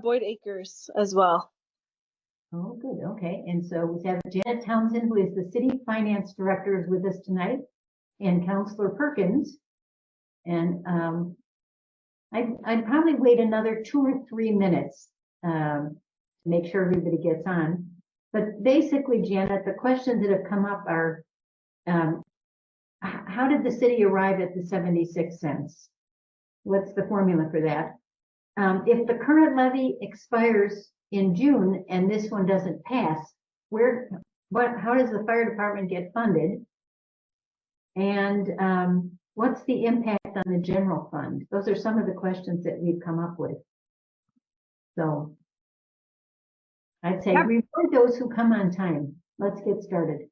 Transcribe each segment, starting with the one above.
Boyd Acres as well. Oh, good. Okay. And so we have Janet Townsend, who is the City Finance Director, is with us tonight, and Councilor Perkins. And I'd probably wait another 2 or 3 minutes to make sure everybody gets on. But basically, Janet, the questions that have come up are, how did the city arrive at the 76 cents? What's the formula for that? If the current levy expires in June and this one doesn't pass, how does the fire department get funded? And what's the impact on the general fund? Those are some of the questions that we've come up with. So I'd say reward those who come on time. Let's get started.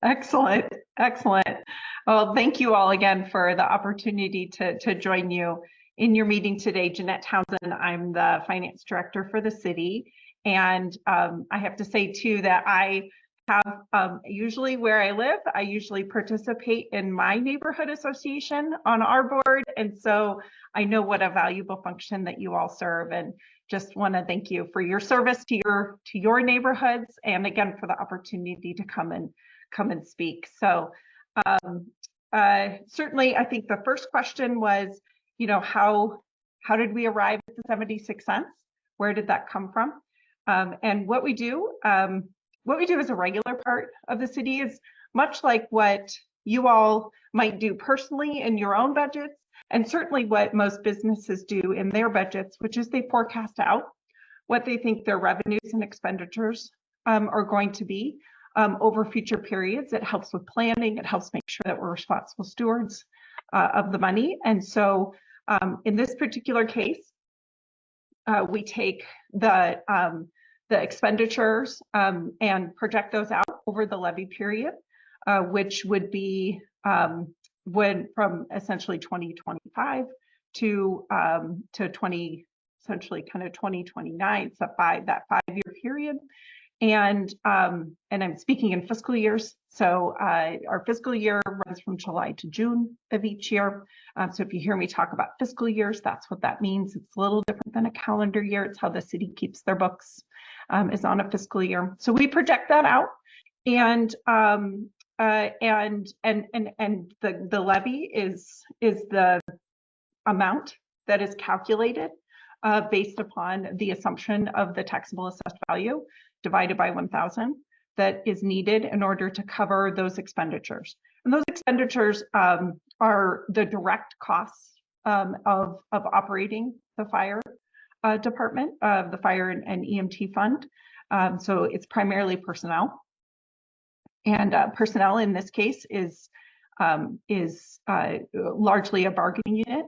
Excellent. Excellent. Well, thank you all again for the opportunity to join you in your meeting today. Jeanette Townsend, I'm the finance director for the city. And I have to say too that I have usually where I live, I usually participate in my neighborhood association on our board. And so I know what a valuable function that you all serve, and just want to thank you for your service to your neighborhoods, and again for the opportunity to come and speak. So certainly I think the first question was, you know, how did we arrive at the 76 cents? Where did that come from? And what we do as a regular part of the city is much like what you all might do personally in your own budgets, and certainly what most businesses do in their budgets, which is they forecast out what they think their revenues and expenditures are going to be over future periods. It helps with planning. It helps make sure that we're responsible stewards of the money. And so in this particular case, we take the expenditures and project those out over the levy period, which would be from essentially 2025 to essentially kind of 2029, so that 5-year period. And I'm speaking in fiscal years. So our fiscal year runs from July to June of each year. So if you hear me talk about fiscal years, that's what that means. It's a little different than a calendar year. It's how the city keeps their books, is on a fiscal year. So we project that out, and the levy is the amount that is calculated based upon the assumption of the taxable assessed value divided by 1,000 that is needed in order to cover those expenditures. And those expenditures are the direct costs of operating the fire department, the fire and EMT fund. So it's primarily personnel. And personnel in this case is largely a bargaining unit.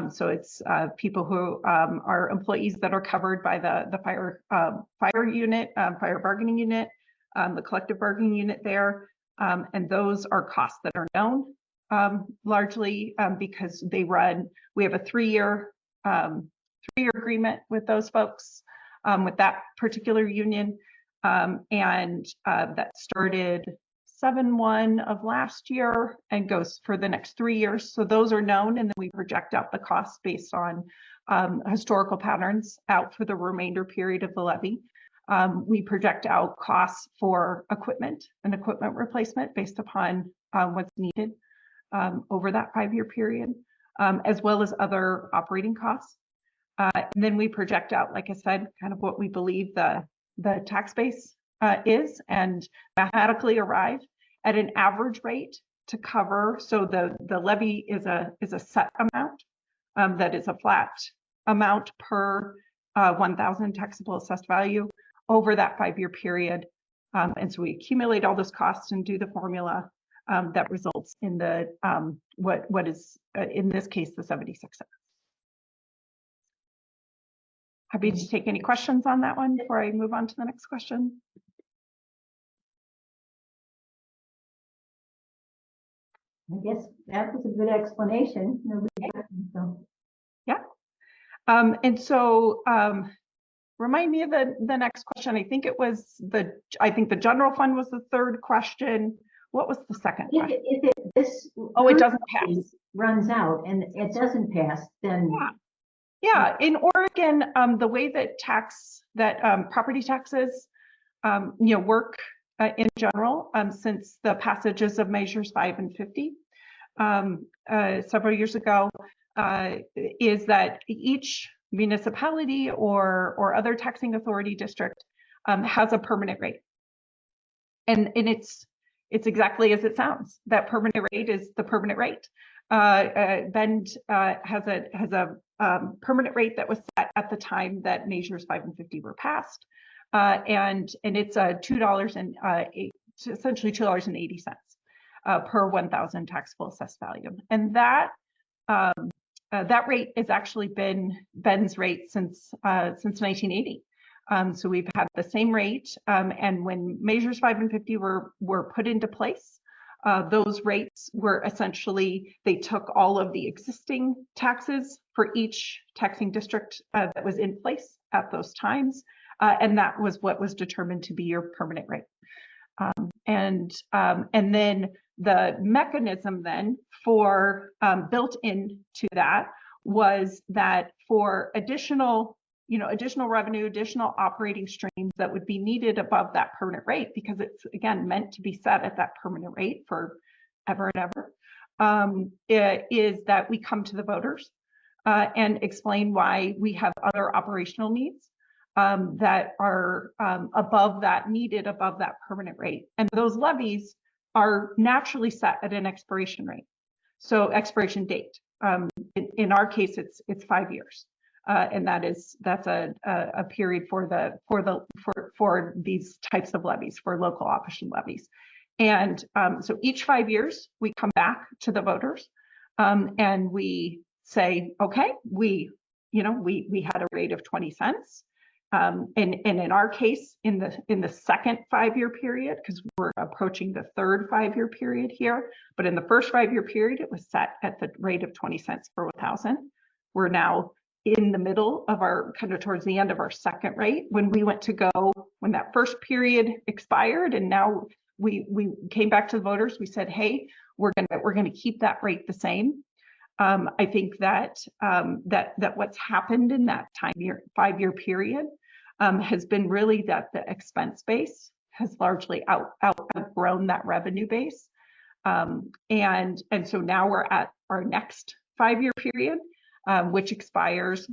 So it's people who are employees that are covered by the fire unit, fire bargaining unit, the collective bargaining unit there, and those are costs that are known largely because we have a 3-year agreement with those folks, with that particular union, and that started 7/1 of last year and goes for the next 3 years. So those are known, and then we project out the costs based on historical patterns out for the remainder period of the levy. We project out costs for equipment and equipment replacement based upon what's needed over that 5-year period, as well as other operating costs. And then we project out, like I said, kind of what we believe the tax base is, and mathematically arrive at an average rate to cover. So the levy is a set amount that is a flat amount per 1,000 taxable assessed value over that 5-year period. And so we accumulate all those costs and do the formula that results in the what is in this case the 76 cents. Happy to take any questions on that one before I move on to the next question. I guess that was a good explanation. Yeah. And so remind me of the next question. I think it was the general fund was the third question. What was the second question? If this it doesn't pass, runs out and it doesn't pass, then Yeah, in Oregon, the way that property taxes, work in general, since the passages of measures 5 and 50 several years ago, is that each municipality or other taxing authority district has a permanent rate, and it's exactly as it sounds. That permanent rate is the permanent rate. Bend has a permanent rate that was set at the time that measures 5 and 50 were passed, and it's $2 and essentially $2.80 per 1,000 taxable assessed value, and that rate has actually been Bend's rate since 1980. So we've had the same rate, and when measures 5 and 50 were put into place, those rates were essentially, they took all of the existing taxes for each taxing district that was in place at those times, and that was what was determined to be your permanent rate. And then the mechanism then for built into that was that for additional revenue, additional operating streams that would be needed above that permanent rate, because it's, again, meant to be set at that permanent rate for ever and ever, is that we come to the voters and explain why we have other operational needs that are above that permanent rate. And those levies are naturally set at an expiration rate. So expiration date. In our case, it's 5 years. And that's a period for these types of levies, for local option levies. And so each 5 years we come back to the voters and we say, okay, we had a rate of 20 cents. And in our case, in the second 5-year period, because we're approaching the third 5-year period here, but in the first 5-year period, it was set at the rate of 20 cents per 1,000. We're now in the middle of towards the end of our second rate, when we went to go, when that first period expired, and now we came back to the voters, we said, hey, we're gonna keep that rate the same. I think that what's happened in that 5-year period has been really that the expense base has largely outgrown that revenue base. And so now we're at our next 5-year period, which expires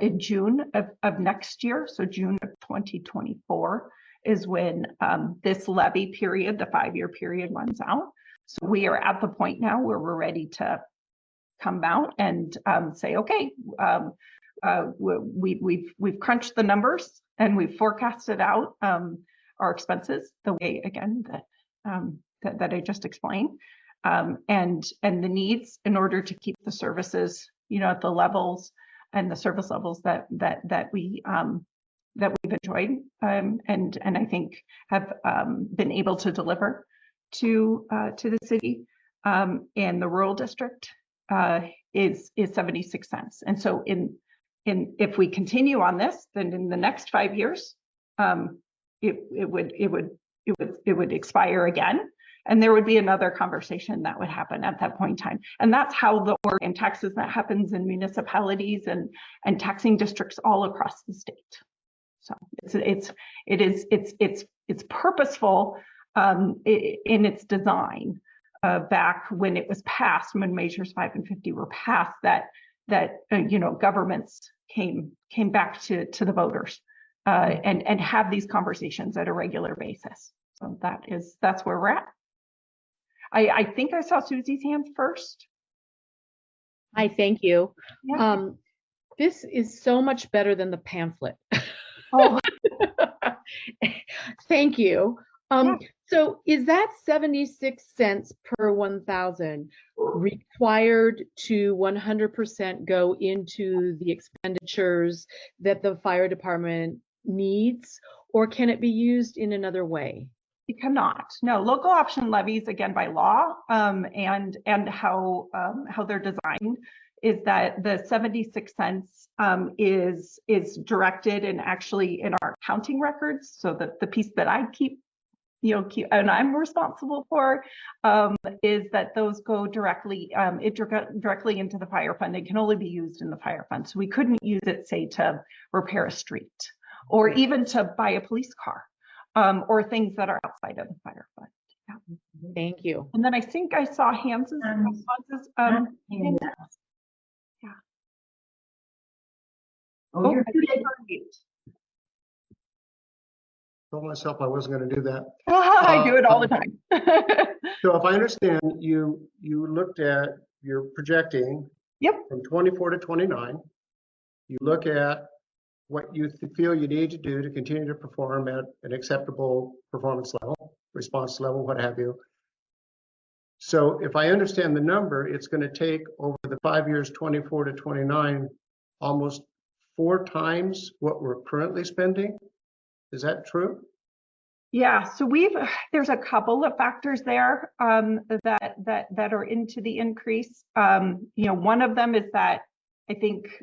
in June of next year. So June of 2024 is when this levy period, the 5-year period, runs out. So we are at the point now where we're ready to come out and say, okay, we've crunched the numbers and we've forecasted out our expenses the way, again, that I just explained, and the needs in order to keep the services, at the levels and the service levels that we've enjoyed, and I think have been able to deliver to the city, and the rural district is 76 cents. And so if we continue on this, then in the next 5 years, it would expire again, and there would be another conversation that would happen at that point in time. And that's how the Oregon taxes, that happens in municipalities and taxing districts all across the state. So it's purposeful in its design. Back when it was passed, when measures 5 and 50 were passed, that governments came back to the voters and have these conversations at a regular basis. So that's where we're at. I think I saw Susie's hand first. Hi, thank you. Yeah. This is so much better than the pamphlet. Oh. Thank you. Yeah. So is that 76 cents per 1,000 required to 100% go into the expenditures that the fire department needs, or can it be used in another way? It cannot. No, local option levies, again, by law, and how they're designed, is that the 76 cents is directed, and actually in our accounting records, so that the piece that I keep and I'm responsible for, is that those go directly directly into the fire fund. It can only be used in the fire fund. So we couldn't use it, say, to repair a street or even to buy a police car, or things that are outside of the fire fund. Yeah. Thank you. And then I think I saw Hans's responses. Yeah. Oh, you're muted. Told myself I wasn't going to do that. I do it all the time. So if I understand, you looked at, you're projecting Yep. from 24 to 29. You look at what you feel you need to do to continue to perform at an acceptable performance level, response level, what have you. So if I understand the number, it's going to take over the 5 years, 24 to 29, almost 4 times what we're currently spending. Is that true? Yeah, so there's a couple of factors there that are into the increase. One of them is that I think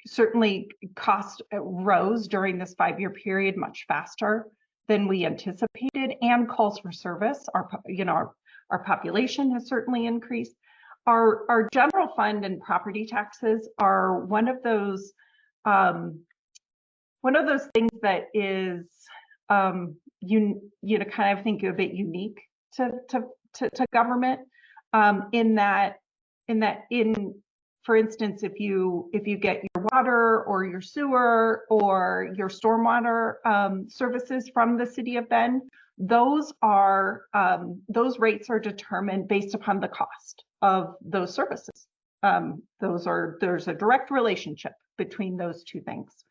certainly cost rose during this 5-year period much faster than we anticipated, and calls for service. Our population has certainly increased. Our general fund and property taxes are one of those things that is kind of think a bit unique to government, for instance, if you get your water or your sewer or your stormwater services from the city of Bend, those rates are determined based upon the cost of those services. There's a direct relationship between those two things.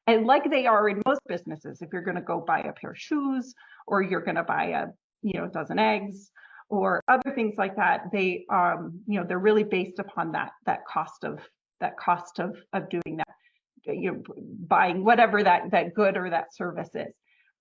And like they are in most businesses, if you're going to go buy a pair of shoes or you're going to buy a dozen eggs or other things like that, they're really based upon that cost of doing that, buying whatever that good or that service is.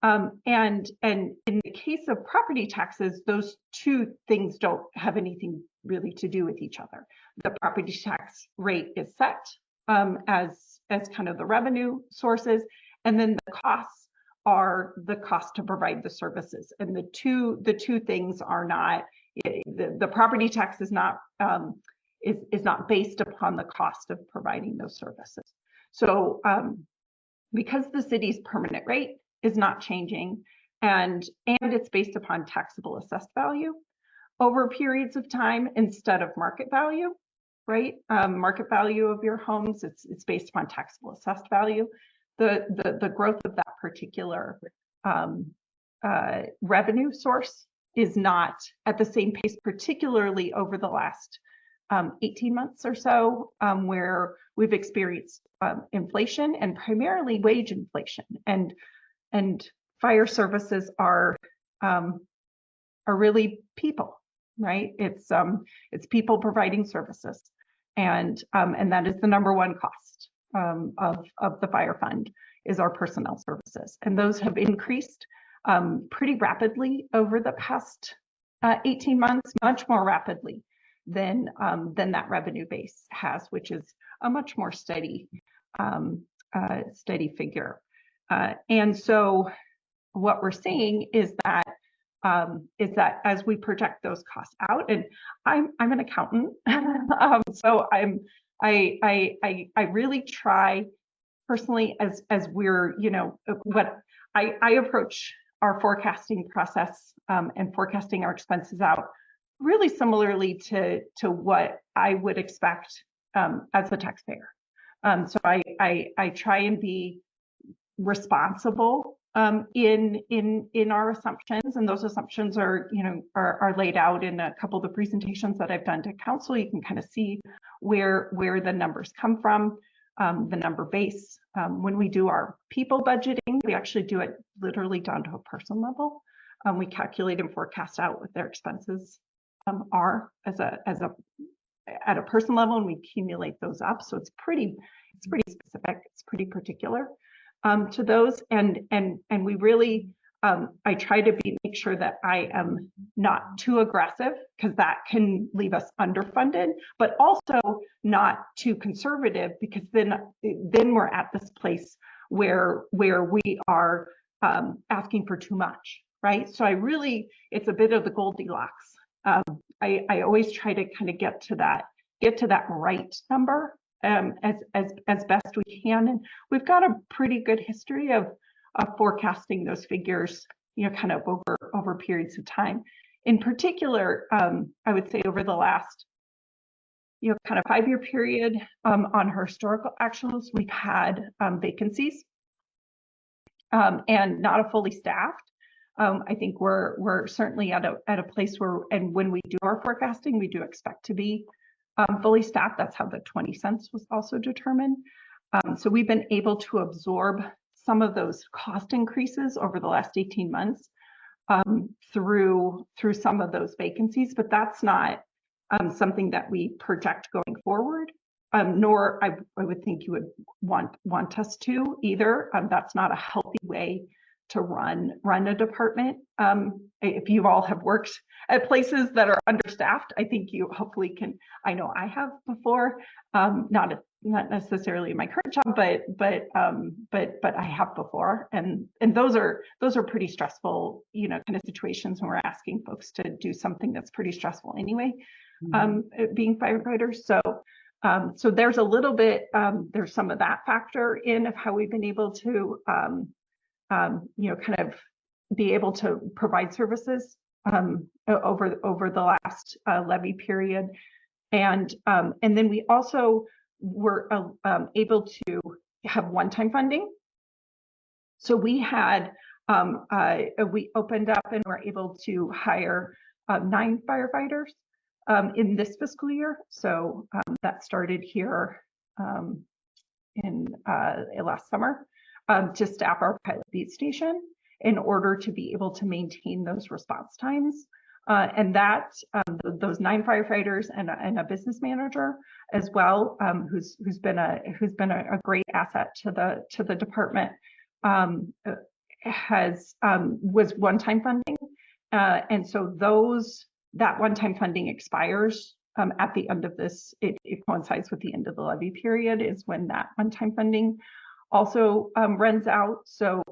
And in the case of property taxes, those two things don't have anything really to do with each other. The property tax rate is set as kind of the revenue sources, and then the costs are the cost to provide the services. And the two things are not, the property tax is not based upon the cost of providing those services. So because the city's permanent rate is not changing, and it's based upon taxable assessed value over periods of time instead of market value, right? Market value of your homes, it's based upon taxable assessed value. The growth of that particular revenue source is not at the same pace, particularly over the last 18 months or so, where we've experienced inflation and primarily wage inflation, and fire services are really people, right? It's people providing services, and that is the number one cost of the fire fund, is our personnel services, and those have increased pretty rapidly over the past 18 months, much more rapidly than that revenue base has, which is a much more steady figure. And so what we're seeing is that as we project those costs out, and I'm an accountant, so I really try personally, as we're, what I approach our forecasting process and forecasting our expenses out really similarly to what I would expect as a taxpayer. So I try and be responsible in our assumptions, and those assumptions are laid out in a couple of the presentations that I've done to council. You can kind of see where the numbers come from, the number base. When we do our people budgeting, we actually do it literally down to a person level. We calculate and forecast out what their expenses are at a person level, and we accumulate those up. So it's pretty specific. It's pretty particular to those, and we really I try to make sure that I am not too aggressive, because that can leave us underfunded, but also not too conservative, because then we're at this place where we are asking for too much, right? So it's a bit of the Goldilocks. I always try to kind of get to that right number as best we can. And we've got a pretty good history of forecasting those figures, kind of over periods of time. In particular, I would say over the last, kind of 5-year period, on historical actuals, we've had vacancies and not a fully staffed. I think we're certainly at a place where, and when we do our forecasting, we do expect to be fully staffed. That's how the 20 cents was also determined. So we've been able to absorb some of those cost increases over the last 18 months through some of those vacancies, but that's not something that we project going forward, nor I would think you would want us to either. That's not a healthy way to run a department. If you all have worked at places that are understaffed, I think you hopefully can. I know I have before, not necessarily in my current job, but I have before, and those are pretty stressful, kind of situations when we're asking folks to do something that's pretty stressful anyway, being firefighters. So there's a little bit, there's some of that factor in of how we've been able to, kind of be able to provide services over the last levy period, and then we also were able to have one-time funding. So we had we opened up and were able to hire 9 firefighters in this fiscal year. So that started here in last summer to staff our pilot beat station in order to be able to maintain those response times. And that those 9 firefighters and a business manager as well, who's been a great asset to the department, was one-time funding, and so that one-time funding expires at the end of this. It coincides with the end of the levy period is when that one-time funding also runs out. So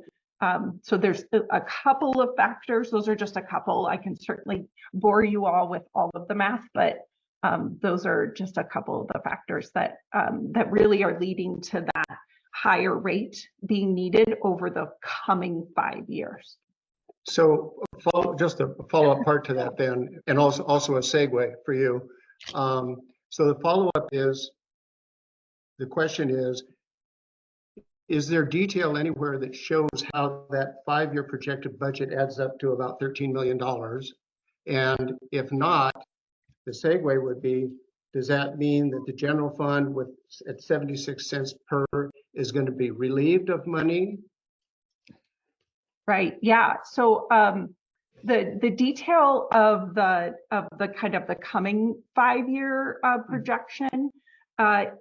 there's a couple of factors. Those are just a couple. I can certainly bore you all with all of the math, but those are just a couple of the factors that really are leading to that higher rate being needed over the coming 5 years. So just a follow-up part to that then, and also a segue for you. So the follow-up is, the question is there detail anywhere that shows how that 5-year projected budget adds up to about $13 million? And if not, the segue would be, does that mean that the general fund at 76 cents per is going to be relieved of money? Right. Yeah. So the detail of the kind of the coming 5-year projection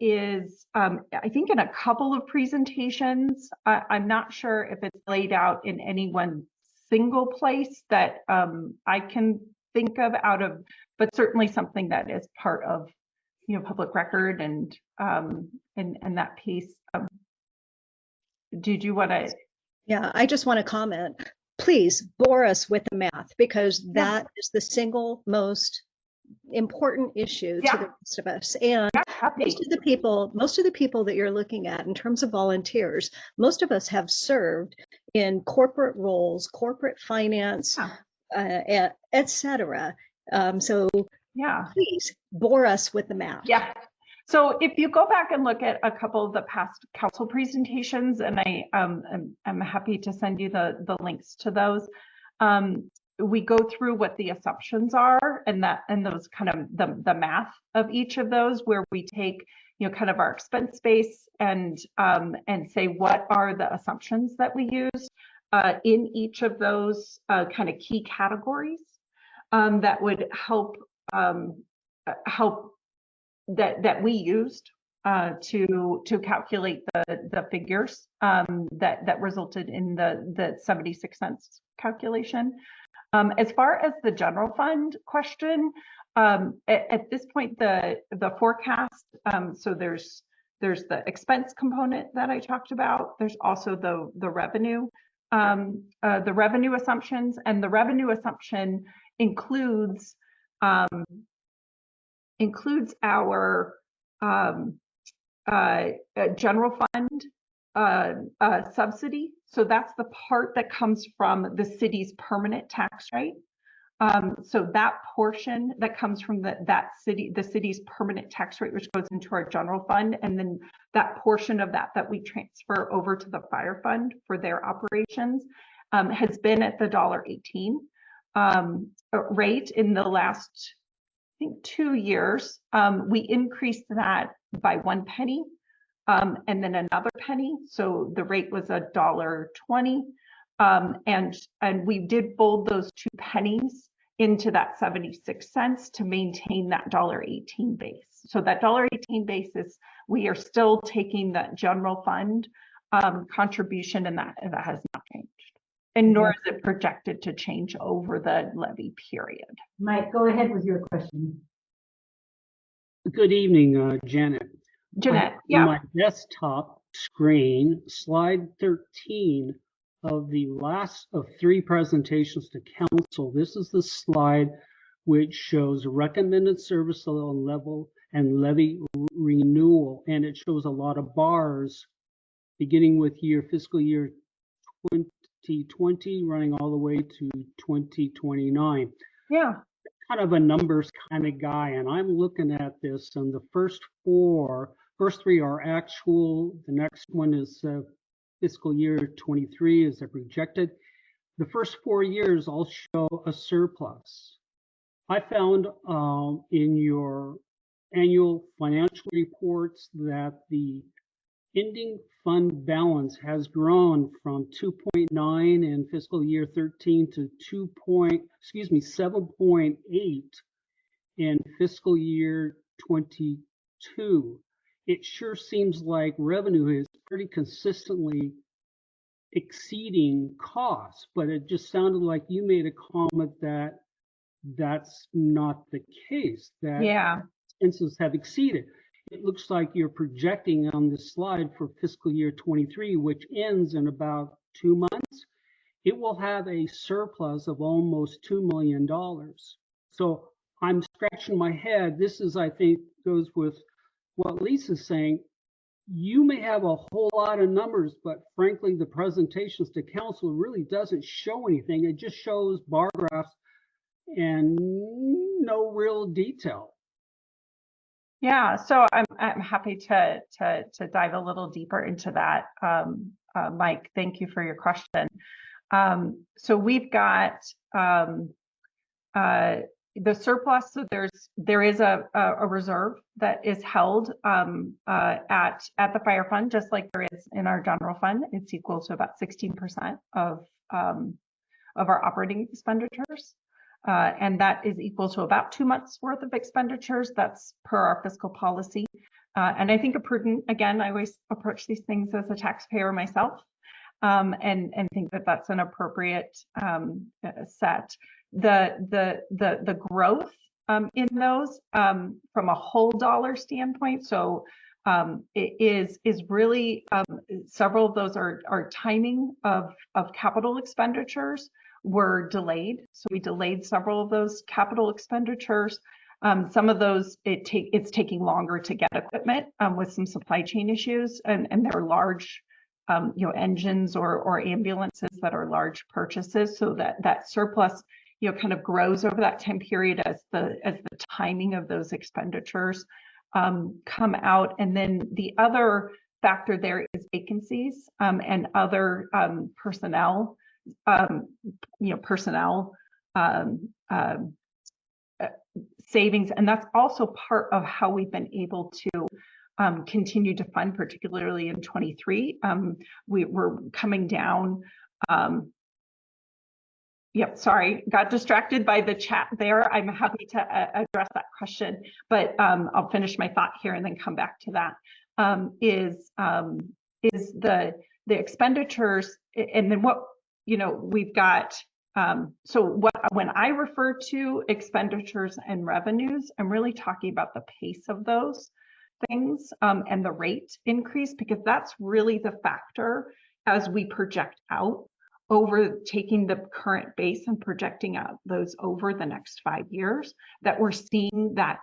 is, I think, in a couple of presentations. I'm not sure if it's laid out in any one single place that I can think of but certainly something that is part of, public record and that piece. Did you want to? Yeah, I just want to comment. Please bore us with the math, because that is the single most important issue to the rest of us. And most of the people that you're looking at in terms of volunteers, most of us have served in corporate roles, corporate finance, etc. So please bore us with the math. Yeah. So if you go back and look at a couple of the past council presentations, and I'm happy to send you the links to those, we go through what the assumptions are and those kind of the math of each of those, where we take kind of our expense base and say what are the assumptions that we use in each of those kind of key categories that would help that we used to calculate the figures that resulted in the 76 cents calculation. As far as the general fund question, at this point, the forecast, so there's the expense component that I talked about. There's also the revenue the revenue assumptions, and the revenue assumption includes our general fund subsidy. So that's the part that comes from the city's permanent tax rate. So that portion that comes from the city's permanent tax rate, which goes into our general fund, and then that portion of that we transfer over to the fire fund for their operations, has been at the $1.18 rate in the last, I think, 2 years. We increased that by 1 penny, and then another penny. So the rate was $1.20. And we did fold those 2 pennies into that 76 cents to maintain that $1.18 base. So that $1.18 base is, we are still taking that general fund contribution, and that has not changed. And nor is it projected to change over the levy period. Mike, go ahead with your question. Good evening, Janet. Jeanette, On yeah. my desktop screen, slide 13 of the last of 3 presentations to council. This is the slide which shows recommended service level and levy renewal, and it shows a lot of bars beginning with fiscal year 2020 running all the way to 2029. Yeah. Kind of a numbers kind of guy, and I'm looking at this, and the first 3 are actual. The next one is fiscal year 23 is projected. The first 4 years all show a surplus. I found in your annual financial reports that the ending fund balance has grown from 2.9 in fiscal year 13 to 7.8 in fiscal year 22. It sure seems like revenue is pretty consistently exceeding costs, but it just sounded like you made a comment that that's not the case, that expenses have exceeded. It looks like you're projecting on this slide for fiscal year 23, which ends in about 2 months. It will have a surplus of almost $2 million. So I'm scratching my head. This is, I think, goes with what Lisa's saying. You may have a whole lot of numbers, but frankly, the presentations to council really doesn't show anything. It just shows bar graphs and no real detail. Yeah, so I'm happy to dive a little deeper into that, Mike. Thank you for your question. So we've got the surplus. So there is a reserve that is held at the fire fund, just like there is in our general fund. It's equal to about 16% of our operating expenditures. And that is equal to about 2 months worth of expenditures. That's per our fiscal policy. And I think a prudent, again, I always approach these things as a taxpayer myself, and think that that's an appropriate set. The growth in those from a whole dollar standpoint. So it is really several of those are timing of capital expenditures were delayed. So we delayed several of those capital expenditures. Some of those it's taking longer to get equipment with some supply chain issues, and they're large engines or ambulances that are large purchases. So that surplus kind of grows over that time period as the timing of those expenditures come out. And then the other factor there is vacancies and other personnel savings, and that's also part of how we've been able to continue to fund, particularly in 23. We're coming down. Sorry, got distracted by the chat there. I'm happy to address that question, but I'll finish my thought here and then come back to that. Is the expenditures, and then what we've got. So when I refer to expenditures and revenues, I'm really talking about the pace of those things and the rate increase, because that's really the factor as we project out over taking the current base and projecting out those over the next 5 years, that we're seeing that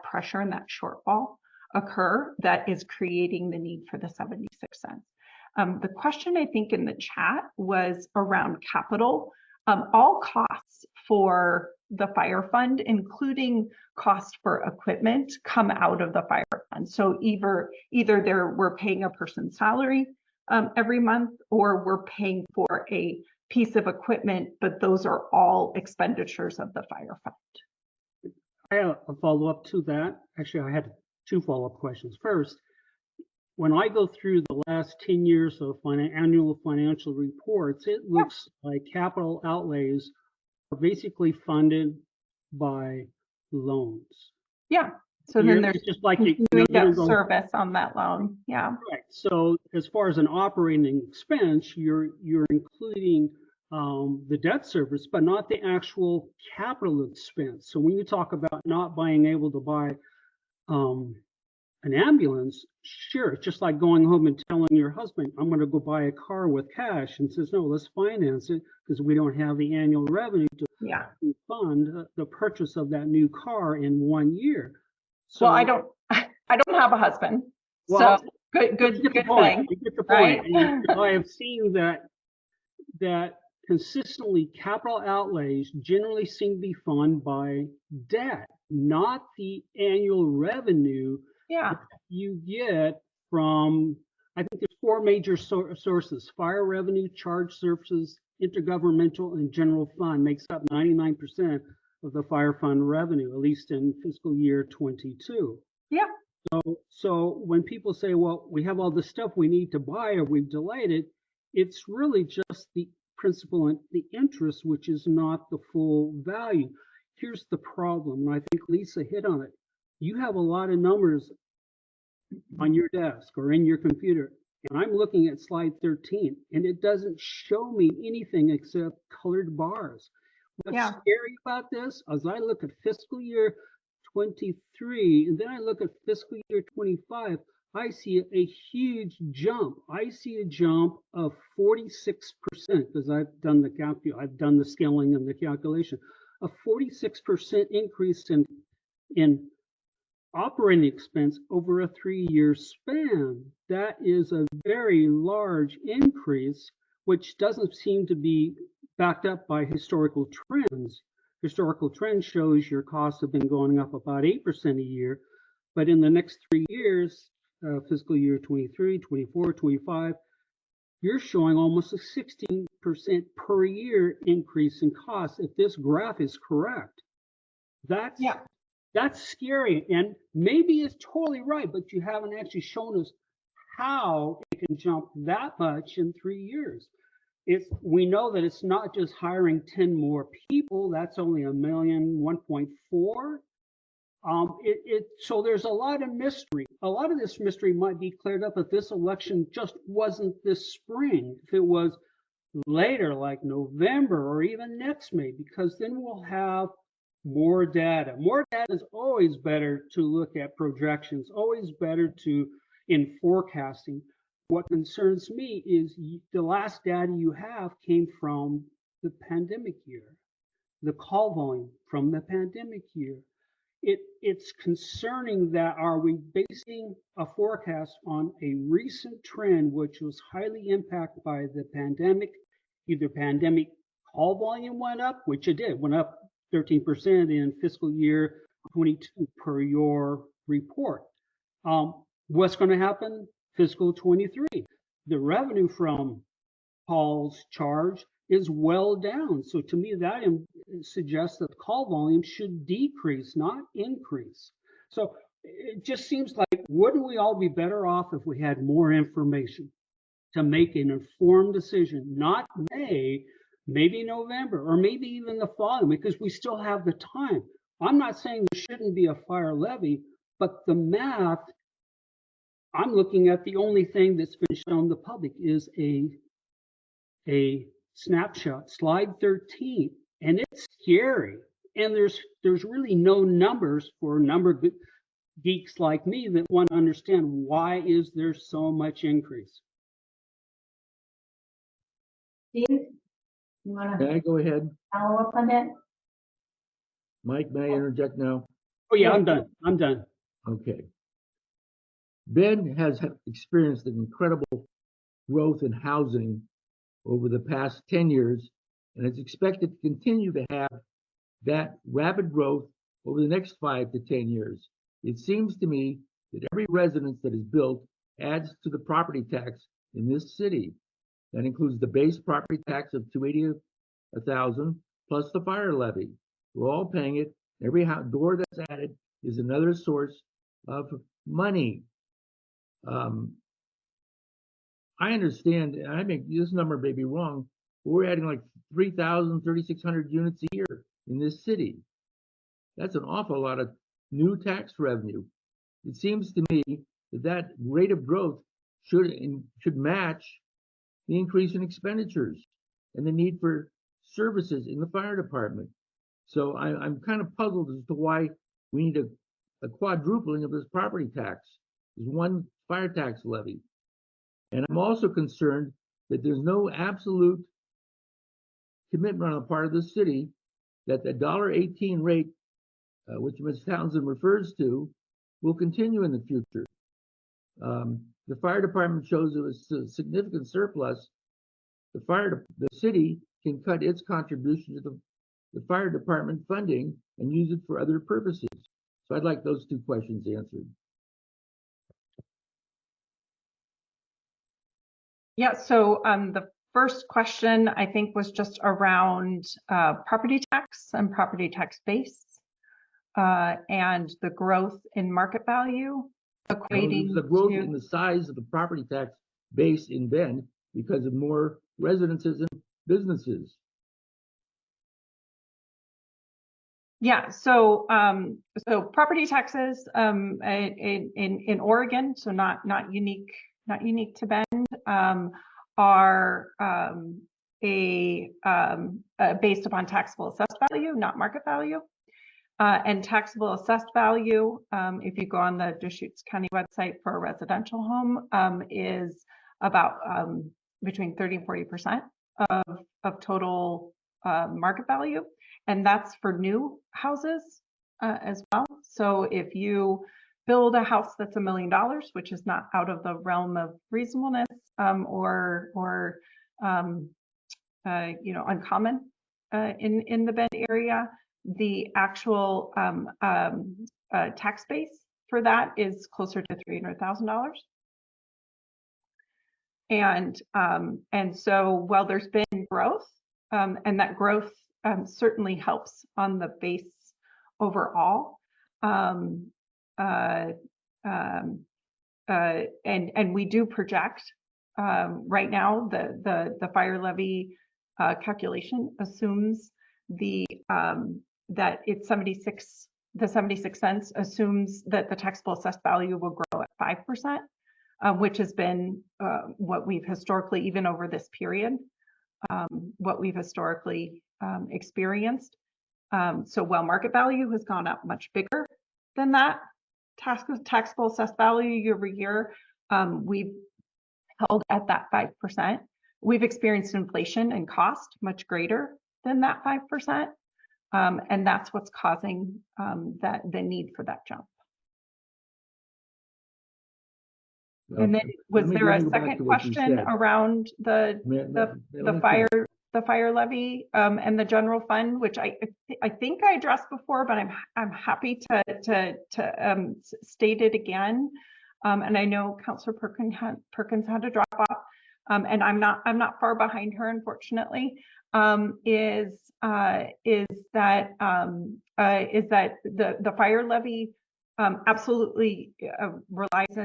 pressure and that shortfall occur that is creating the need for the 76 cents. The question I think in the chat was around capital. All costs for the fire fund, including cost for equipment, come out of the fire fund. So either we're paying a person's salary every month, or we're paying for a piece of equipment, but those are all expenditures of the fire fund. I have a follow-up to that. Actually, I had 2 follow-up questions. First, when I go through the last 10 years of annual financial reports, it looks like capital outlays are basically funded by loans. Yeah. So then there's just like continuing debt service on that loan. Yeah. Right. So as far as an operating expense, you're including the debt service, but not the actual capital expense. So when you talk about not being able to buy an ambulance, sure, it's just like going home and telling your husband, I'm going to go buy a car with cash, and says, no, let's finance it because we don't have the annual revenue to fund the purchase of that new car in 1 year. So, well, I don't have a husband. Well, so good thing. You get the point. Right? And I have seen that consistently capital outlays generally seem to be funded by debt, not the annual revenue you get from, I think there's 4 major sources: fire revenue, charge services, intergovernmental, and general fund makes up 99% of the fire fund revenue, at least in fiscal year 22. Yeah. So when people say, well, we have all this stuff we need to buy or we've delayed it, it's really just the principal and the interest, which is not the full value. Here's the problem, and I think Lisa hit on it. You have a lot of numbers on your desk or in your computer, and I'm looking at slide 13, and it doesn't show me anything except colored bars. What's scary about this, as I look at fiscal year 23, and then I look at fiscal year 25, I see a huge jump. I see a jump of 46%, because I've done the scaling and the calculation. A 46% increase in operating expense over a 3-year span. That is a very large increase, which doesn't seem to be backed up by historical trends. Historical trend shows your costs have been going up about 8% a year, but in the next 3 years, fiscal year 23, 24, 25, you're showing almost a 16% per year increase in costs if this graph is correct. That's scary, and maybe it's totally right, but you haven't actually shown us how it can jump that much in 3 years. We know that it's not just hiring 10 more people. That's only 1.4 million. So there's a lot of mystery. A lot of this mystery might be cleared up if this election just wasn't this spring. If it was later, like November or even next May, because then we'll have more data. More data is always better to look at projections, always better in forecasting. What concerns me is the last data you have came from the pandemic year, the call volume from the pandemic year. It's concerning that are we basing a forecast on a recent trend which was highly impacted by the pandemic? Either pandemic call volume went up, which it did, went up 13% in fiscal year 22 per your report. What's going to happen fiscal 23? The revenue from calls charged is well down. So to me, that suggests that call volume should decrease, not increase. So it just seems like, wouldn't we all be better off if we had more information to make an informed decision? Not May, maybe November, or maybe even the following, because we still have the time. I'm not saying there shouldn't be a fire levy, but the math, I'm looking at the only thing that's been shown the public is a snapshot, slide 13, and it's scary. And there's really no numbers for number geeks like me that want to understand why is there so much increase. Steve, you want to Can I go ahead? follow up on that? Mike, may I interject now? Oh, yeah, I'm done. I'm done. Okay. Bend has experienced an incredible growth in housing over the past 10 years, and is expected to continue to have that rapid growth over the next 5 to 10 years. It seems to me that every residence that is built adds to the property tax in this city. That includes the base property tax of $280,000 plus the fire levy. We're all paying it. Every door that's added is another source of money. I understand, and I think this number may be wrong, but we're adding like 3,000, 3,600 units a year in this city. That's an awful lot of new tax revenue. It seems to me that that rate of growth should match the increase in expenditures and the need for services in the fire department. So I'm kind of puzzled as to why we need a quadrupling of this property tax. There's one fire tax levy. And I'm also concerned that there's no absolute commitment on the part of the city that the $1.18 rate, which Ms. Townsend refers to, will continue in the future. The fire department shows it was a significant surplus. The city can cut its contribution to the fire department funding and use it for other purposes. So I'd like those two questions answered. Yeah, so the first question I think was just around property tax and property tax base and the growth in market value equating The growth to in the size of the property tax base in Bend because of more residences and businesses. Yeah, so so property taxes in Oregon, so not unique to Bend, are based upon taxable assessed value, not market value. And taxable assessed value, if you go on the Deschutes County website for a residential home, is about between 30 and 40% of total market value. And that's for new houses as well. So if you build a house that's $1 million, which is not out of the realm of reasonableness or you know, uncommon in the Bend area, the actual tax base for that is closer to $300,000. And so while there's been growth, and that growth certainly helps on the base overall, and we do project right now the fire levy calculation assumes that it's 76 cents assumes that the taxable assessed value will grow at 5%, which has been what we've historically, even over this period, what we've historically experienced. So while market value has gone up much bigger than that taxable assessed value year over year, we've held at that 5%. We've experienced inflation and cost much greater than that 5%. And that's what's causing the need for that jump. And then was there a second question around the fire levy and the general fund, which I think I addressed before, but I'm happy to state it again. And I know Councilor Perkins had to drop off, and I'm not far behind her, unfortunately. Is that the fire levy absolutely relies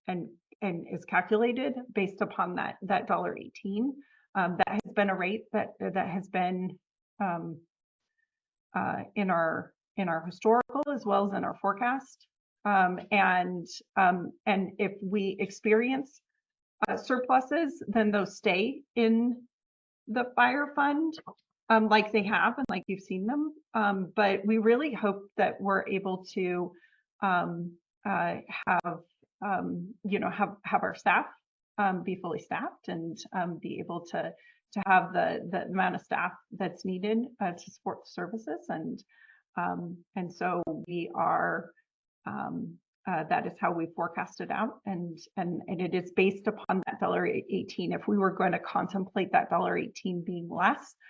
and is calculated based upon that $1.18. That has been a rate that has been in our historical as well as in our forecast. And if we experience surpluses, then those stay in the fire fund like they have and like you've seen them. But we really hope that we're able to have our staff be fully staffed and be able to have the amount of staff that's needed to support the services. And so we are, that is how we forecast it out. And it is based upon that $1.18. If we were going to contemplate that $1.18 being less,